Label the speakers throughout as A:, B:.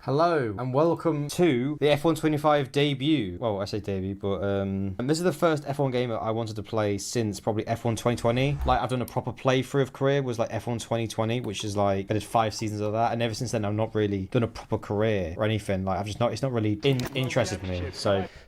A: Hello and welcome to the F125 debut. Well, I say debut, but this is the first F1 game that I wanted to play since probably F1 2020. Like, I've done a proper playthrough of career was like F1 2020, which is like I did 5 seasons of that, and ever since then I've not really done a proper career or anything. Like, it's not really interested me.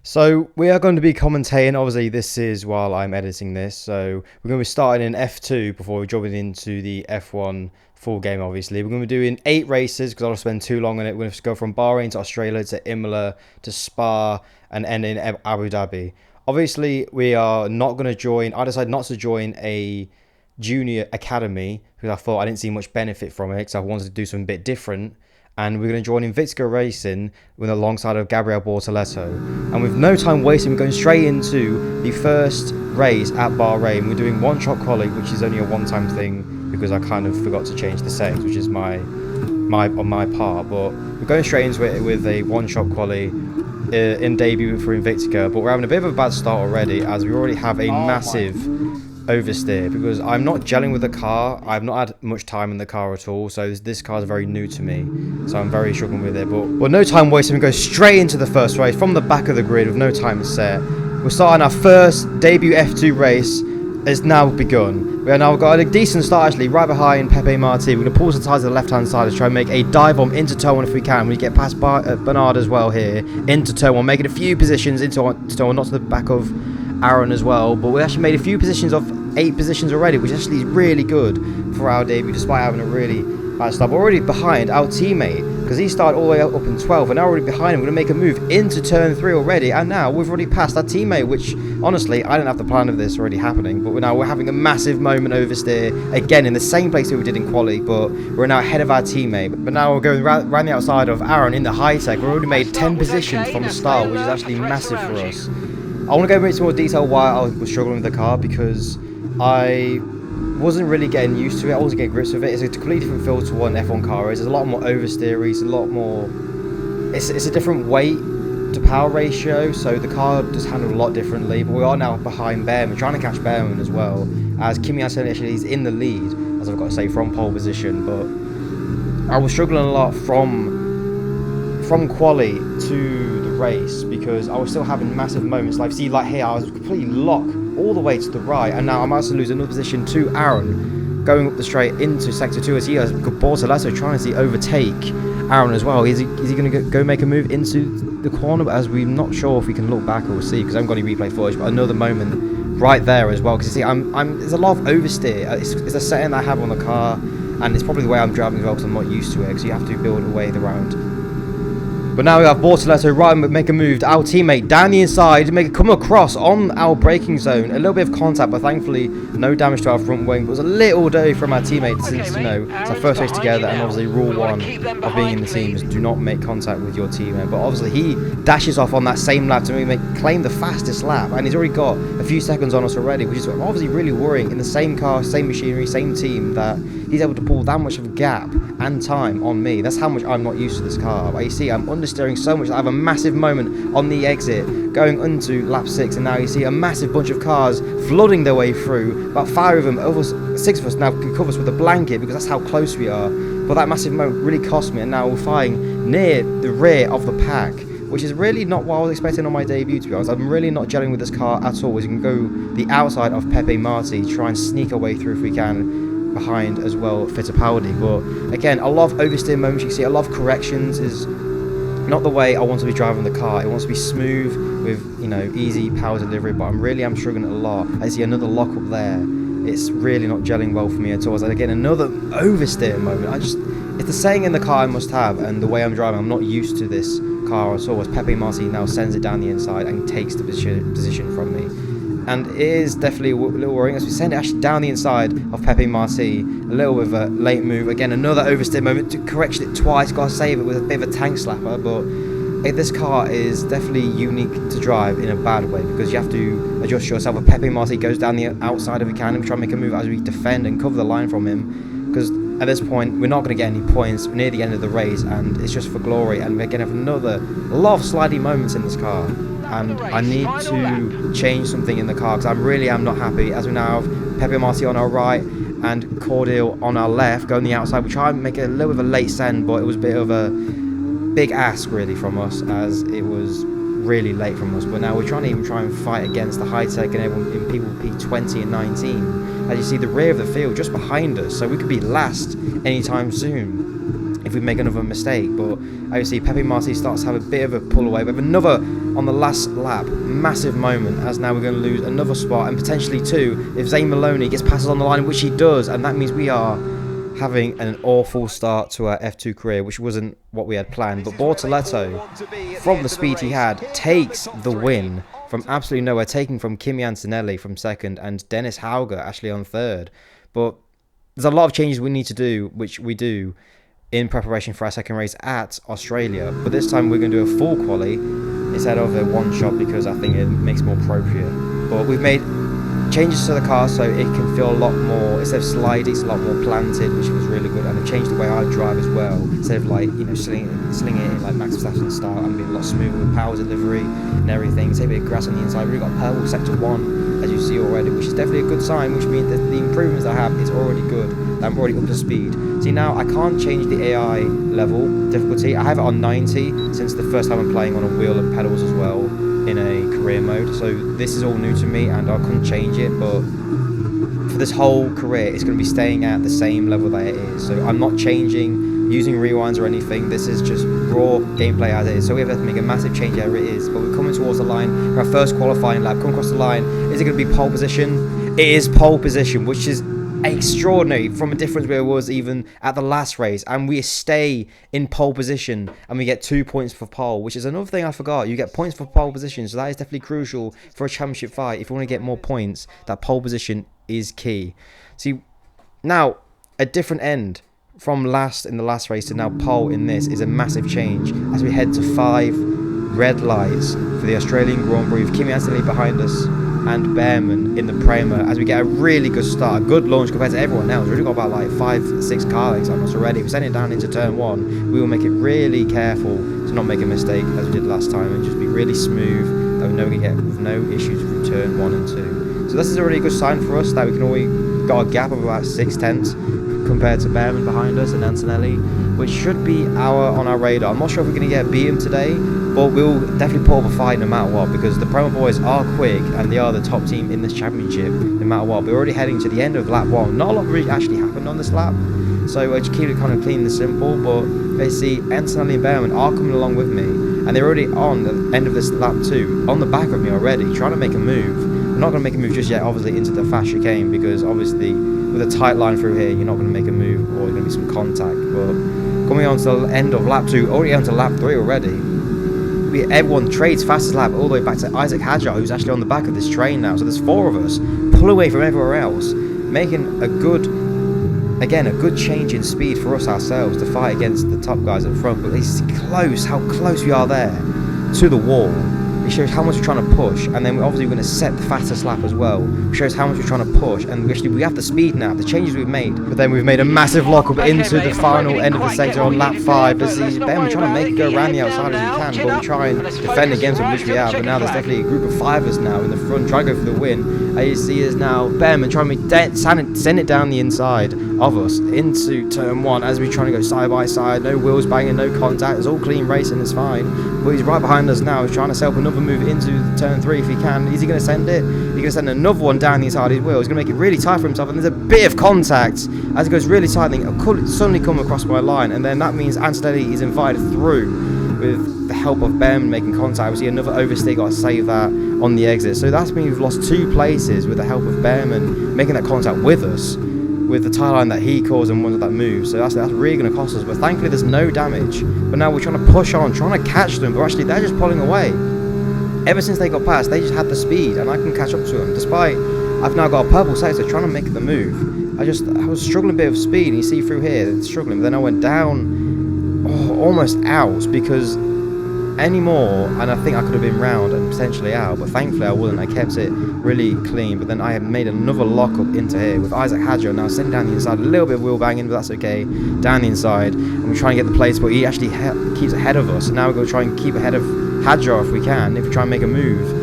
A: So we are going to be commentating. Obviously, this is while I'm editing this, so we're going to be starting in F2 before we jumping into the F1 full game. Obviously we're going to be doing 8 races because I don't spend too long on it. We're going to go from Bahrain to Australia to Imola to Spa and end in Abu Dhabi. Obviously we are not going to join, I decided not to join a junior academy because I thought I didn't see much benefit from it, because I wanted to do something a bit different. And we're going to join Invictica Racing with alongside of Gabriel Bortoleto. And with no time wasting, we're going straight into the first race at Bahrain. We're doing one-shot quali, which is only a one-time thing because I kind of forgot to change the settings, which is on my part. But we're going straight into it with a one-shot quali in debut for Invictica. But we're having a bit of a bad start already, as we already have a massive oversteer, because I'm not gelling with the car. I've not had much time in the car at all, so this car is very new to me, so I'm very struggling with it. But well, no time wasting, we go straight into the first race from the back of the grid with no time set. We're starting our first debut F2 race. Has now begun. We have now got a decent start actually, right behind Pepe Marti. We're going to pause the tyres to the left hand side to try and make a dive bomb into turn 1 if we can. We get past Bernard as well here into turn 1, making a few positions into turn 1, not to the back of Aaron as well, but we actually made a few positions of 8 positions already, which actually is really good for our debut despite having a really bad start. We're already behind our teammate because he started all the way up in 12, and now we're already behind him. We're going to make a move into turn 3 already, and now we've already passed our teammate, which honestly I didn't have the plan of this already happening, but we're having a massive moment oversteer again in the same place that we did in quali, but we're now ahead of our teammate. But now we're going round the outside of Aaron in the high tech. We've already made 10 positions from the start, which is actually massive for us. I want to go into more detail why I was struggling with the car, because I wasn't really getting used to it. I wasn't getting grips with it. It's a completely different feel to what an F1 car is. There's a lot more oversteer. It's a lot more. It's a different weight to power ratio, so the car just handled a lot differently. But we are now behind Behrman, trying to catch Behrman as well, as Kimi Antonelli actually is in the lead, as I've got to say, from pole position. But I was struggling a lot from quali to the race because I was still having massive moments. Like, see, like here, I was completely locked all the way to the right, and now I might also lose another position to Aaron going up the straight into sector 2, as he has Bortoleto trying to overtake Aaron as well. Is he going to go make a move into the corner? But as we're not sure if we can look back or see, because I haven't got any replay footage, but another moment right there as well, because you see there's a lot of oversteer. It's a setting I have on the car, and it's probably the way I'm driving as well, because I'm not used to it, because you have to build a way around. But now we have Bortoleto right, make a move to our teammate down the inside, come across on our braking zone. A little bit of contact, but thankfully no damage to our front wing. But it was a little dirty from our teammate, since it's our first race together, and obviously rule 1 of being in the team is do not make contact with your teammate. But obviously he dashes off on that same lap to claim the fastest lap, and he's already got a few seconds on us already, which is obviously really worrying in the same car, same machinery, same team, that he's able to pull that much of a gap and time on me. That's how much I'm not used to this car. But you see, I'm understeering so much that I have a massive moment on the exit going into lap 6, and now you see a massive bunch of cars flooding their way through. About 5 of them, over 6 of us now can cover us with a blanket because that's how close we are. But that massive moment really cost me, and now we're flying near the rear of the pack, which is really not what I was expecting on my debut, to be honest. I'm really not gelling with this car at all, as you can go the outside of Pepe Marti, try and sneak our way through if we can, behind as well Fittipaldi. But again, a lot of oversteer moments. You can see a lot of corrections is not the way I want to be driving the car. It wants to be smooth with, easy power delivery, but I'm struggling a lot. I see another lock up there. It's really not gelling well for me at all. So again, another oversteer moment. It's the saying in the car I must have, and the way I'm driving, I'm not used to this car at all, as Pepe Marti now sends it down the inside and takes the position from me. And it is definitely a little worrying as we send it actually down the inside of Pepe Marti. A little bit of a late move. Again, another oversteer moment. To correct it twice. Got to save it with a bit of a tank slapper. But this car is definitely unique to drive in a bad way, because you have to adjust yourself. If Pepe Marti goes down the outside if we can, and try and make a move as we defend and cover the line from him. Because at this point, we're not going to get any points near the end of the race, and it's just for glory. And we're going to have a lot of slidey moments in this car. And I need to change something in the car, because I'm not happy, as we now have Pepe Marti on our right and Cordial on our left going the outside. We try and make a little bit of a late send, but it was a bit of a big ask really from us, as it was really late from us. But now we're trying to even try and fight against the high tech and everyone in people P20 and 19. As you see, the rear of the field just behind us, so we could be last anytime soon if we make another mistake. But as you see, Pepe Marti starts to have a bit of a pull away. We have another on the last lap, massive moment, as now we're going to lose another spot and potentially two if Zane Maloney gets passes on the line, which he does, and that means we are having an awful start to our F2 career, which wasn't what we had planned. But Bortoleto, from the speed he had, takes the win from absolutely nowhere, taking from Kimi Antonelli from second and Dennis Hauger actually on third. But there's a lot of changes we need to do, which we do in preparation for our second race at Australia. But this time we're going to do a full quali instead of a one shot, because I think it makes more appropriate. But we've made changes to the car so it can feel a lot more, instead of sliding, it's a lot more planted, which was really good. And they've changed the way I drive as well, instead of like, you know, slinging it in like Max Verstappen style. I'm being a lot smoother with power delivery and everything. Take a bit of grass on the inside. We've got purple sector 1, as you see already, which is definitely a good sign, which means that the improvements I have is already good. I'm already up to speed. See, now I can't change the AI level difficulty. I have it on 90 since the first time I'm playing on a wheel and pedals as well in a career mode, so this is all new to me and I couldn't change it. But for this whole career, it's going to be staying at the same level that it is, so I'm not changing, using rewinds or anything. This is just raw gameplay as it is, so we have to make a massive change wherever it is. But we're coming towards the line for our first qualifying lap. Come across the line. Is it going to be pole position? It is pole position, which is extraordinary from a difference where it was even at the last race, and we stay in pole position and we get 2 points for pole, which is another thing I forgot. You get points for pole position, so that is definitely crucial for a championship fight. If you want to get more points, that pole position is key. See, now a different end from last in the last race to now pole in this is a massive change as we head to 5 red lights for the Australian Grand Prix with Kimi Antonelli behind us and Behrman in the Prema, as we get a really good start, a good launch compared to everyone else. We've already got about like 5-6 car lengths on us already. We're sending it down into turn 1. We will make it really careful to not make a mistake as we did last time, and just be really smooth, that we know we get with no issues through turn 1 and 2. So this is already a good sign for us that we can always got a gap of about 6/10 compared to Behrman behind us and Antonelli, which should be on our radar. I'm not sure if we're going to get beat today, but we'll definitely put up a fight no matter what, because the Prema boys are quick and they are the top team in this championship no matter what. We're already heading to the end of lap 1. Not a lot really actually happened on this lap, so I just keep it kind of clean and simple. But they see Antonelli and Behrman are coming along with me, and they're already on the end of this lap 2 on the back of me already, trying to make a move. I'm not going to make a move just yet, obviously, into the fast chicane, because obviously with a tight line through here, you're not going to make a move, or there's going to be some contact. But coming on to the end of lap 2, already on to lap 3 already. Everyone trades fastest lap all the way back to Isaac Hadjar, who's actually on the back of this train now. So there's 4 of us, pull away from everywhere else, making a good change in speed for us ourselves to fight against the top guys at front. But it's close, how close we are there to the wall. It shows how much we're trying to push, and then obviously we're going to set the fastest lap as well. It shows how much we're trying to push, and we have the speed now, the changes we've made. But then we've made a massive lockup into the final end of the sector on lap 5. Then we're trying to make it go around the outside as we can, but we try and defend against them, which we have. But now there's definitely a group of 5 now in the front trying to go for the win. As you see is now Behrman trying to send it down the inside of us into turn 1 as we trying to go side by side. No wheels banging, no contact. It's all clean racing, it's fine. But he's right behind us now. He's trying to set up another move into turn 3 if he can. Is he going to send it? He's going to send another one down the inside of his wheel. He's going to make it really tight for himself, and there's a bit of contact as it goes really tight. And it'll suddenly come across my line, and then that means Antonelli is invited through with the help of Behrman making contact. We see another oversteer, got to save that on the exit. So that's means we've lost 2 places with the help of Behrman making that contact with us, with the tie line that he caused and one of that move. So that's really going to cost us. But thankfully there's no damage. But now we're trying to push on, trying to catch them, but actually they're just pulling away. Ever since they got past, they just had the speed, and I can catch up to them. Despite I've now got a purple sector trying to make the move. I was struggling a bit of speed, and you see through here it's struggling. But then I went down, almost out, because anymore, and I think I could have been round and potentially out, but thankfully I wasn't. I kept it really clean. But then I had made another lockup into here with Isaac Hadjar now sending down the inside, a little bit of wheel banging, but that's okay, down the inside, and we're trying to get the place, but he actually keeps ahead of us. So now we're going to try and keep ahead of Hadjar if we can, if we try and make a move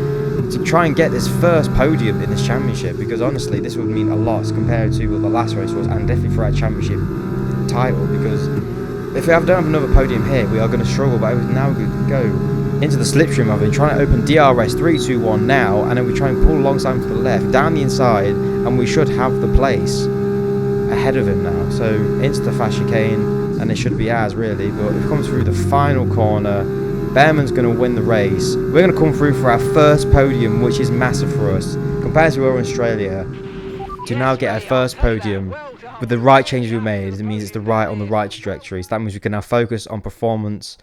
A: to try and get this first podium in this championship, because honestly this would mean a lot compared to what the last race was, and definitely for our championship title, because if we don't have another podium here, we are going to struggle. But now we can go into the slipstream of it, trying to open DRS 3-2-1 now, and then we try and pull alongside him to the left, down the inside, and we should have the place ahead of him now. So into the fast chicane, and it should be ours really. But if it comes through the final corner, Bearman's going to win the race. We're going to come through for our first podium, which is massive for us compared to our Australia. To now get our first podium with the right changes we made, it means it's on the right trajectory. So that means we can now focus on performance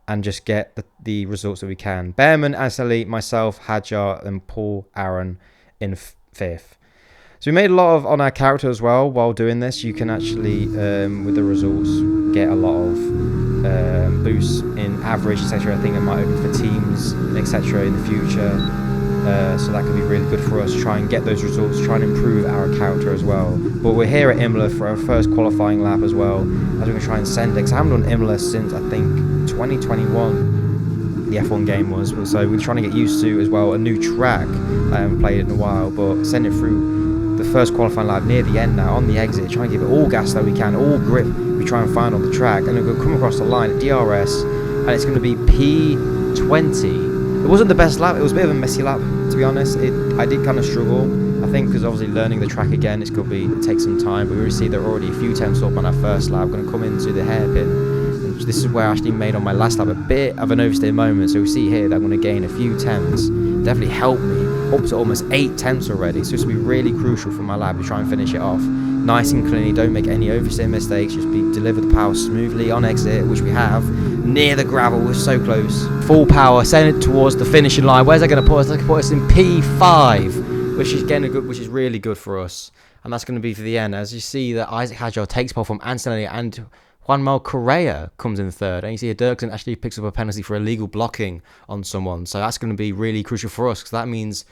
A: and just get the results that we can. Bearman, Anselli, myself, Hadjar, and Paul Aaron in 5th. So we made a lot on our character as well while doing this. You can actually, with the results, get a lot of boosts in average, etc. I think it might open for teams, etc. in the future. So that could be really good for us. Try and get those results, try and improve our character as well. But we're here at Imola for our first qualifying lap as well, as we're going to try and send it. Because I haven't done Imola since, I think, 2021, the F1 game was. So we're trying to get used to, as well, a new track. I haven't played it in a while, but send it through the first qualifying lap near the end now, on the exit. Try and give it all gas that we can, all grip we try and find on the track. And we're going to come across the line at DRS, and it's going to be P20. It wasn't the best lap. It was a bit of a messy lap, to be honest. I did kind of struggle. I think because obviously learning the track again, it takes some time. But we already see there are already a few tenths up on our first lap. We're going to come into the hairpin. And this is where I actually made on my last lap a bit of an oversteer moment. So we see here that I'm going to gain a few tenths. Definitely helped me up to almost 8 tenths already. So this will be really crucial for my lap to try and finish it off nice and cleanly. Don't make any oversteer mistakes. Just deliver the power smoothly on exit, which we have. Near the gravel, we're so close. Full power, send it towards the finishing line. Where's that going to put us? That's going to put us in P5, which is really good for us. And that's going to be for the end. As you see that Isaac Hadjar takes pole from Antonelli, and Juanma Correa comes in 3rd. And you see Dirksen actually picks up a penalty for illegal blocking on someone. So that's going to be really crucial for us, because that means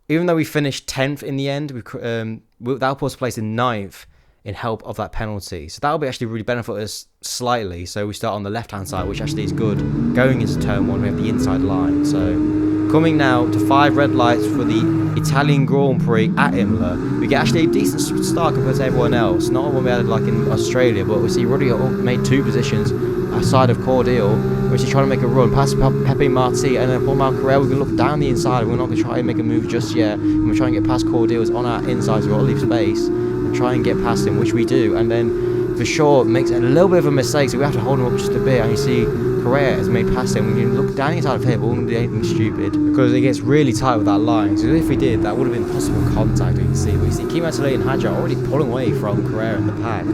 A: even though we finished 10th in the end, that'll put us placed in 9th in help of that penalty. So that'll be actually really benefit us slightly. So we start on the left-hand side, which actually is good. Going into turn 1, we have the inside line. So coming now to 5 red lights for the Italian Grand Prix at Imola. We get actually a decent start compared to everyone else. Not one we had like in Australia, but we see Ruddy made 2 positions aside of Cordial, which is trying to make a run past Pepe Marti, and then Paul Malcarel. We can look down the inside. We're not going to try and make a move just yet. And we're trying to get past Cordial. It's on our inside, so we've got to leave space and try and get past him, which we do. And then for sure makes a little bit of a mistake, so we have to hold him up just a bit. And you see Correa has made past him. We can look down the inside of here, but we won't do anything stupid because it gets really tight with that line. So if we did, that would have been possible contact. You can see, but you see Kimatale and Hadjar already pulling away from Correa in the pack,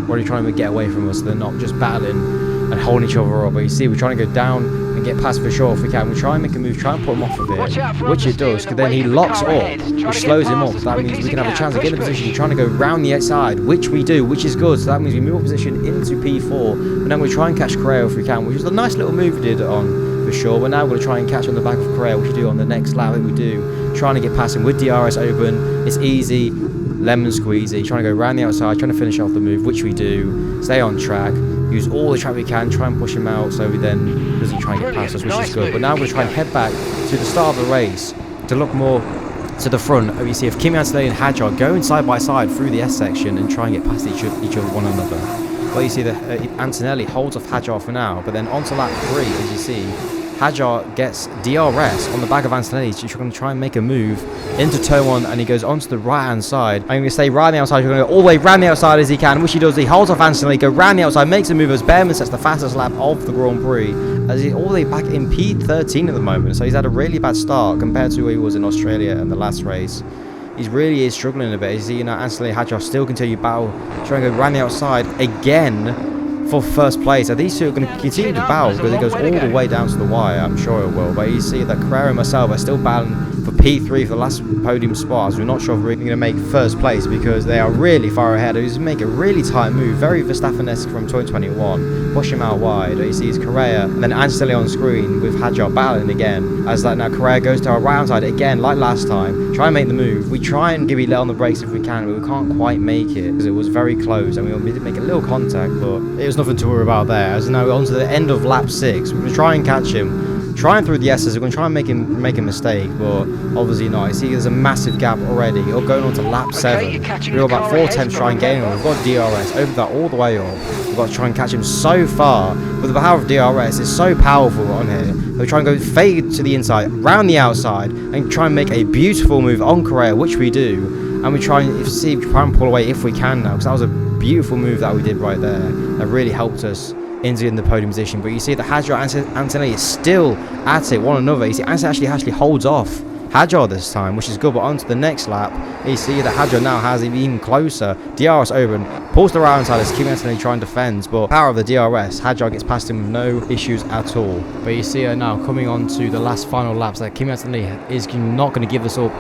A: already trying to get away from us. So they're not just battling and holding each other up. But you see, we're trying to go down and get past for sure if we can. We try and make a move, try and put him off a bit, which it does, because then he locks up, which slows him up. That means we can have a chance of getting the position, trying to go round the outside, which we do, which is good. So that means we move our position into P4, and then we try and catch Correa if we can, which is a nice little move we did on for sure. We're now going to try and catch on the back of Correa, which we do on the next lap that we do, trying to get past him with DRS open. It's easy, lemon squeezy, trying to go round the outside, trying to finish off the move, which we do, stay on track, use all the track we can, try and push him out so he then doesn't try and get past us, which is good. But now we're going to try and head back to the start of the race to look more to the front. You see if Kimi Antonelli and Hadjar going side by side through the S section and try and get past each other, one another. Well, you see that Antonelli holds off Hadjar for now, but then onto lap 3, as you see, Hadjar gets DRS on the back of Antonelli. He's going to try and make a move into turn 1, and he goes onto the right-hand side. I'm going to stay right on the outside. He's going to go all the way round the outside as he can, which he does. He holds off Antonelli, go round the outside, makes a move as Bearman sets the fastest lap of the Grand Prix, as he's all the way back in P13 at the moment. So he's had a really bad start compared to where he was in Australia in the last race. He really is struggling a bit. You see, Antonelli and Hadjar still continue battle, trying to go round the outside again for first place. So these two are going to continue to battle because it goes all the way down to the wire. I'm sure it will. But you see that Carrera and myself are still battling for P3 for the last podium spot. So we're not sure if we're going to make first place because they are really far ahead. He's make a really tight move, very Verstappen-esque from 2021. Push him out wide. You see his Correa and then Antonelli on screen with Hadjar battling again. As that now Correa goes to our right hand side again, like last time. Try and make the move. We try and give it on the brakes if we can, but we can't quite make it because it was very close and we did make a little contact, but it was nothing to worry about there. As now we're on to the end of lap 6. We're going to try and catch him trying through the S's. We're going to try and make a mistake, but obviously not. You see, there's a massive gap already. You're going on to lap 7. We've got about 4 attempts to try and gain him. We've got DRS, opened that all the way up. We've got to try and catch him so far. But the power of DRS is so powerful on here. We try and go fade to the inside, round the outside, and try and make a beautiful move on Correa, which we do. And we try and pull away if we can now, because that was a beautiful move that we did right there. That really helped us into in the podium position. But you see that Hadjar and Antonelli is still at it, one another. You see Antonelli actually holds off Hadjar this time, which is good. But on to the next lap, you see that Hadjar now has him even closer. DRS open, pulls the right side as Kimi Antonelli trying to defend, but power of the DRS, Hadjar gets past him with no issues at all. But you see her now coming on to the last final laps, that Kimi Antonelli is not going to give this up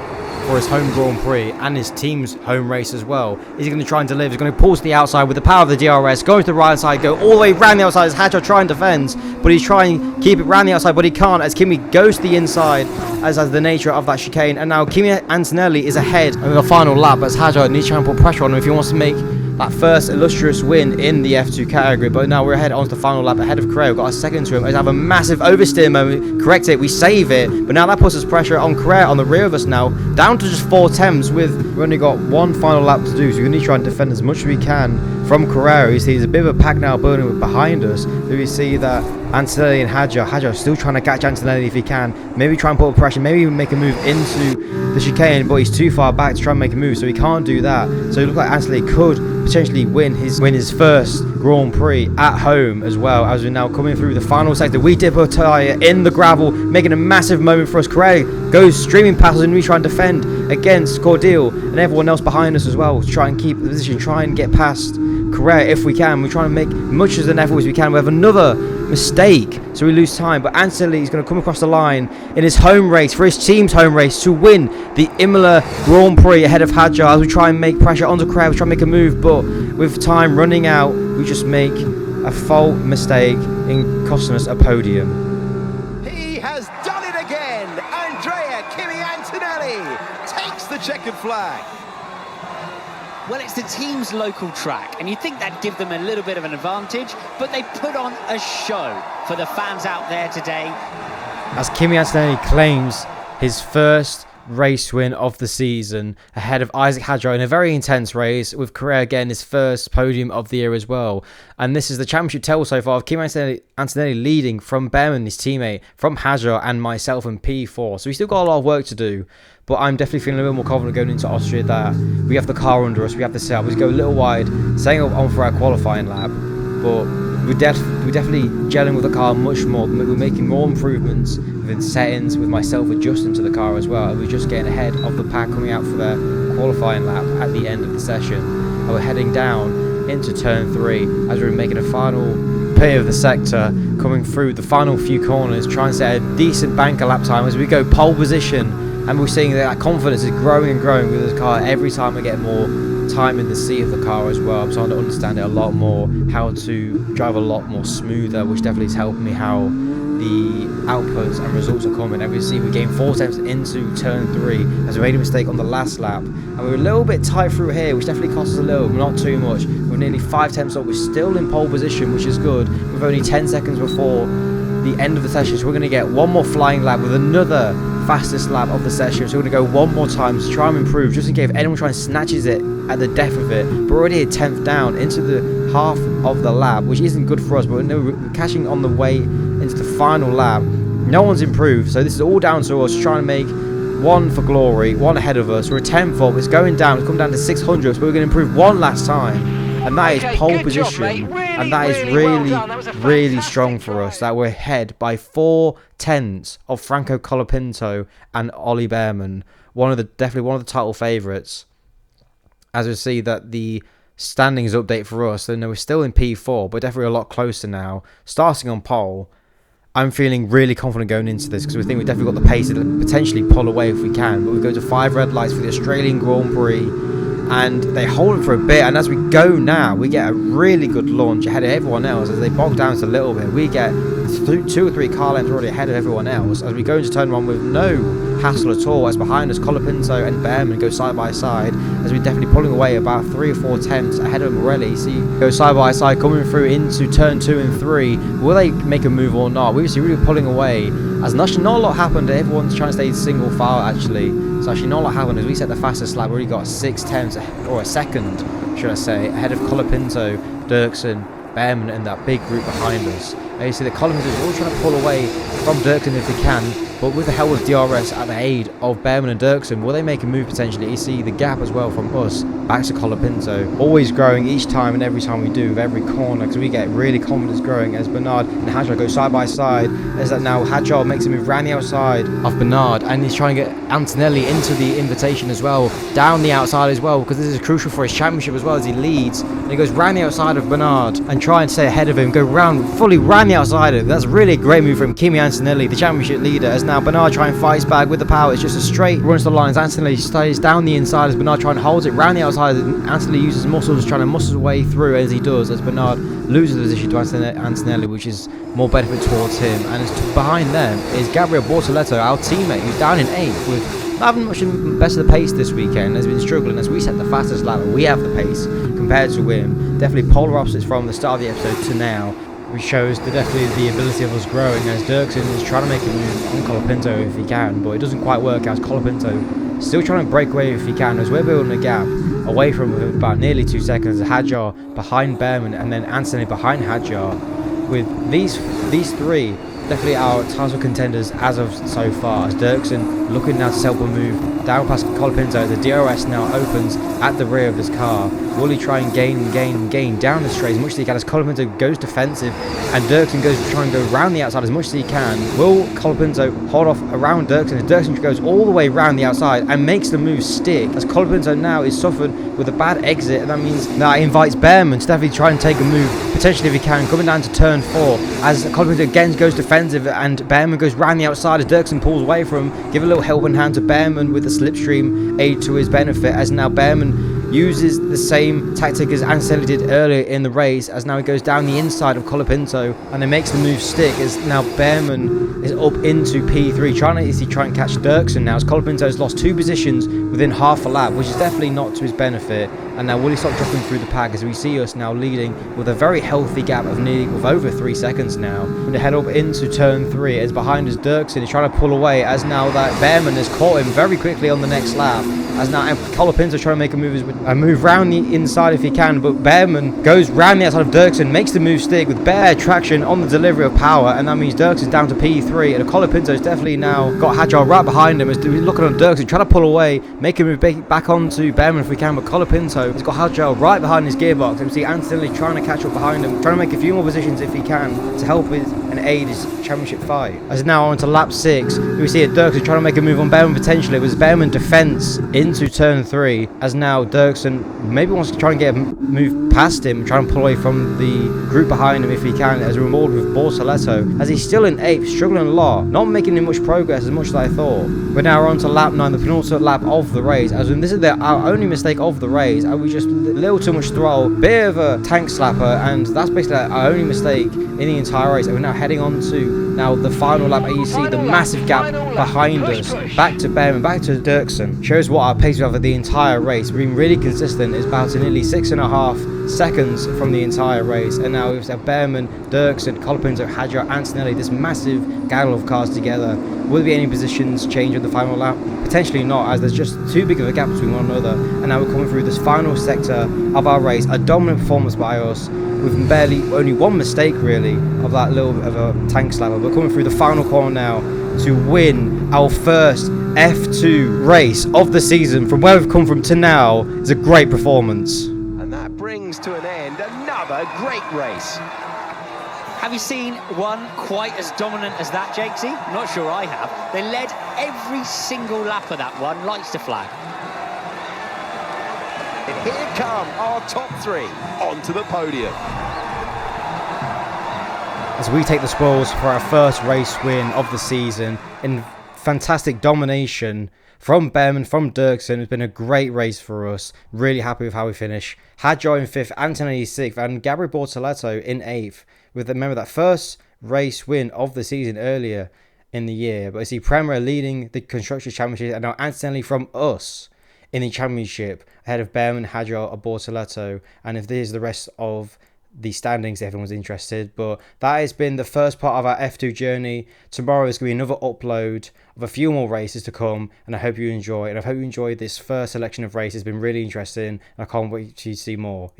A: for his home Grand Prix and his team's home race as well. Is he going to try and deliver? He's going to pull to the outside with the power of the DRS, go to the right side, go all the way round the outside as Hadjar trying to defend, but he's trying to keep it round the outside, but he can't as Kimi goes to the inside, as the nature of that chicane. And now Kimi Antonelli is ahead in the final lap as Hadjar needs to try and put pressure on him if he wants to make that first illustrious win in the F2 category. But now we're ahead onto the final lap ahead of Correa. We've got a second to him. We have a massive oversteer moment, correct it, we save it, but now that puts us pressure on Correa on the rear of us now, down to just 4 attempts. We've only got one final lap to do, so we need to try and defend as much as we can from Correa. You see there's a bit of a pack now burning behind us. So we see that Antonelli and Hadjar still trying to catch Antonelli if he can, maybe try and put pressure, maybe even make a move into the chicane, but he's too far back to try and make a move, so he can't do that. So it looks like Antonelli could potentially win his first Grand Prix at home as well, as we're now coming through the final sector. We dip a tyre in the gravel, making a massive moment for us. Correa goes streaming past us and we try and defend against Cordeel and everyone else behind us as well to try and keep the position, try and get past Correa if we can. We're trying to make much as an effort as we can. We have another mistake, so we lose time, but Antonelli is going to come across the line in his home race, for his team's home race, to win the Imola Grand Prix ahead of Hadjar as we try and make pressure onto Correa. We try and make a move, but with time running out, we just make a fault mistake in costing us a podium.
B: He has done it again. Andrea Kimi Antonelli takes the checkered flag.
C: Well, it's the team's local track, and you'd think that'd give them a little bit of an advantage, but they put on a show for the fans out there today.
A: As Kimi Antonelli claims his first race win of the season ahead of Isaac Hadjar in a very intense race, with Correa getting his first podium of the year as well. And this is the championship total so far of Kimi Antonelli leading from Behrman, his teammate, from Hadjar and myself in P4. So we still got a lot of work to do, but I'm definitely feeling a little more confident going into Austria that we have the car under us, we have the setup. We go a little wide, setting up on for our qualifying lap, but we're definitely gelling with the car much more. We're making more improvements within settings, with myself adjusting to the car as well. And we're just getting ahead of the pack coming out for their qualifying lap at the end of the session. And we're heading down into turn 3 as we're making a final pit of the sector, coming through the final few corners, trying to set a decent banker lap time as we go pole position. And we're seeing that confidence is growing and growing with this car every time we get more time in the seat of the car as well. I'm starting to understand it a lot more, how to drive a lot more smoother, which definitely is helping me how the outputs and results are coming. And we see we gained 4 attempts into turn 3 as we made a mistake on the last lap, and we were a little bit tight through here, which definitely cost us a little, but not too much. We're nearly 5 attempts up. We're still in pole position, which is good, with only 10 seconds before the end of the session. So we're going to get one more flying lap with another fastest lap of the session. So we're going to go one more time to try and improve, just in case anyone tries and snatches it at the death of it. But we're already a 10th down into the half of the lap, which isn't good for us, but we're catching on the way into the final lap. No one's improved, so this is all down to us trying to make one for glory, one ahead of us. We're a 10th up, it's going down, it's come down to 600, so we're going to improve one last time. And that is pole position, and that is really strong for us, that we're ahead by 4 tenths of Franco Colapinto and Ollie Behrman, definitely one of the title favourites. As we see that the standings update for us, then we're still in P4, but definitely a lot closer now, starting on pole. I'm feeling really confident going into this because we think we've definitely got the pace to potentially pull away if we can. But we go to 5 red lights for the Australian Grand Prix, and they hold it for a bit, and as we go now, we get a really good launch ahead of everyone else. As they bog down just a little bit, we get 2 or 3 car lengths already ahead of everyone else as we go into turn 1 with no hassle at all, as behind us Colapinto and Bearman go side by side, as we're definitely pulling away about 3 or 4 tenths ahead of Morelli. See, go side by side coming through into turn 2 and 3. Will they make a move or not? We're really pulling away, as not a lot happened. Everyone's trying to stay single file actually, so actually not a lot happened as we set the fastest lap. We already got 6 tenths, or a second should I say, ahead of Colapinto, Dirksen, Bearman and that big group behind us. And you see the Colapinto is all trying to pull away from Dirksen if they can, but with the help of DRS at the aid of Bearman and Dirksen, will they make a move potentially? You see the gap as well from us back to Colapinto, always growing each time and every time we do, with every corner, because we get really confidence growing as Bernard and Hadjar go side by side. As that now Hadjar makes a move around the outside of Bernard, and he's trying to get Antonelli into the invitation as well, down the outside as well, because this is crucial for his championship as well, as he leads, and he goes round the outside of Bernard and try and stay ahead of him, go round, fully round the outside of him. That's really a great move from Kimi Antonelli, the championship leader, as now Bernard trying to fight back with the power. It's just a straight runs the lines. Antonelli stays down the inside as Bernard trying to hold it round the outside, and Antonelli uses muscles, trying to muscle his way through as he does, as Bernard loses the position to Antonelli, which is more benefit towards him. And behind them is Gabriel Bortoleto, our teammate, who's down in 8th with not having much best of the pace this weekend, has been struggling as we set the fastest lap. We have the pace compared to him. Definitely polar opposites from the start of the episode to now, which shows definitely the ability of us growing, as Dirksen is trying to make a move on Colapinto if he can, but it doesn't quite work, as Colapinto still trying to break away if he can, as we're building a gap away from him about nearly 2 seconds. Hadjar behind Bearman and then Anthony behind Hadjar, with these three definitely our title contenders as of so far, as Dirksen looking now to help a move down past Colapinto. The DRS now opens at the rear of his car. Will he try and gain down the straight as much as he can, as Colapinto goes defensive and Dirksen goes to try and go around the outside as much as he can? Will Colapinto hold off around Dirksen, as Dirksen goes all the way around the outside and makes the move stick, as Colapinto now is suffered with a bad exit, and that means that invites Bearman to definitely try and take a move, potentially if he can, coming down to turn 4, as Colapinto again goes defensive and Bearman goes round the outside as Dirksen pulls away from him. Give a little helping hand to Bearman with the slipstream aid to his benefit, as now Bearman uses the same tactic as Anselli did earlier in the race, as now he goes down the inside of Colapinto and it makes the move stick, as now Bearman is up into P3, trying to catch Dirksen now, as Colapinto has lost 2 positions within half a lap, which is definitely not to his benefit. And now will he stop dropping through the pack, as we see us now leading with a very healthy gap of over 3 seconds now. We're to head up into turn 3, as behind us Dirksen is trying to pull away, as now that Bearman has caught him very quickly on the next lap, as now Colapinto trying to make a move round the inside if he can, but Bearman goes round the outside of Dirksen, makes the move stick with bare traction on the delivery of power, and that means Dirksen's down to P3, and Colapinto's definitely now got Hadjar right behind him, as we're looking on Dirksen, trying to pull away, make a move back onto Bearman if we can, but Colapinto has got Hadjar right behind his gearbox, and we see Anthony trying to catch up behind him, trying to make a few more positions if he can to help with and aid his championship fight. As now on to lap 6, we see Dirksen trying to make a move on Bearman potentially. It was Bearman defense into turn 3, as now Dirksen maybe wants to try and get a move past him, trying to pull away from the group behind him if he can, as we're moored with Bortoleto, as he's still in 8th, struggling a lot, not making much progress as much as I thought. We're now on to lap 9, the penultimate lap of the race, as this is our only mistake of the race, and we just a little too much throttle, bit of a tank slapper, and that's basically our only mistake in the entire race. And we're now heading on to the final lap, and you see the massive gap behind us, back to Bearman, back to Dirksen. Shows what our pace we have for the entire race. We've been really consistent. It's about nearly 6.5 seconds from the entire race, and now we have Bearman, Dirksen, Colapinto, Hadjar, Antonelli, this massive gaggle of cars together. Will there be any positions change in the final lap? Potentially not, as there's just too big of a gap between one another. And now we're coming through this final sector of our race, a dominant performance by us, with only one mistake really of that little bit of a tank slapper. We're coming through the final corner now to win our first F2 race of the season. From where we've come from to now is a great performance.
B: And that brings to an end another great race.
C: Have you seen one quite as dominant as that, Jakesy? I'm not sure I have. They led every single lap of that one, lights to flag.
B: And here come our top 3 onto the podium.
A: As we take the spoils for our first race win of the season in fantastic domination from Bearman, from Dirksen. It's been a great race for us. Really happy with how we finish. Hadjar in 5th, Antonelli 6th, and Gabriel Bortoleto in 8th. With, remember, that first race win of the season earlier in the year. But I see Prema leading the Constructors' Championship, and now Antonelli from us in the Championship ahead of Behrman, Hadjar, or Bortoletto. And if this is the rest of the standings, if everyone's interested. But that has been the first part of our F2 journey. Tomorrow is going to be another upload of a few more races to come, and I hope you enjoy. And I hope you enjoyed this first selection of races. It's been really interesting, and I can't wait to see more.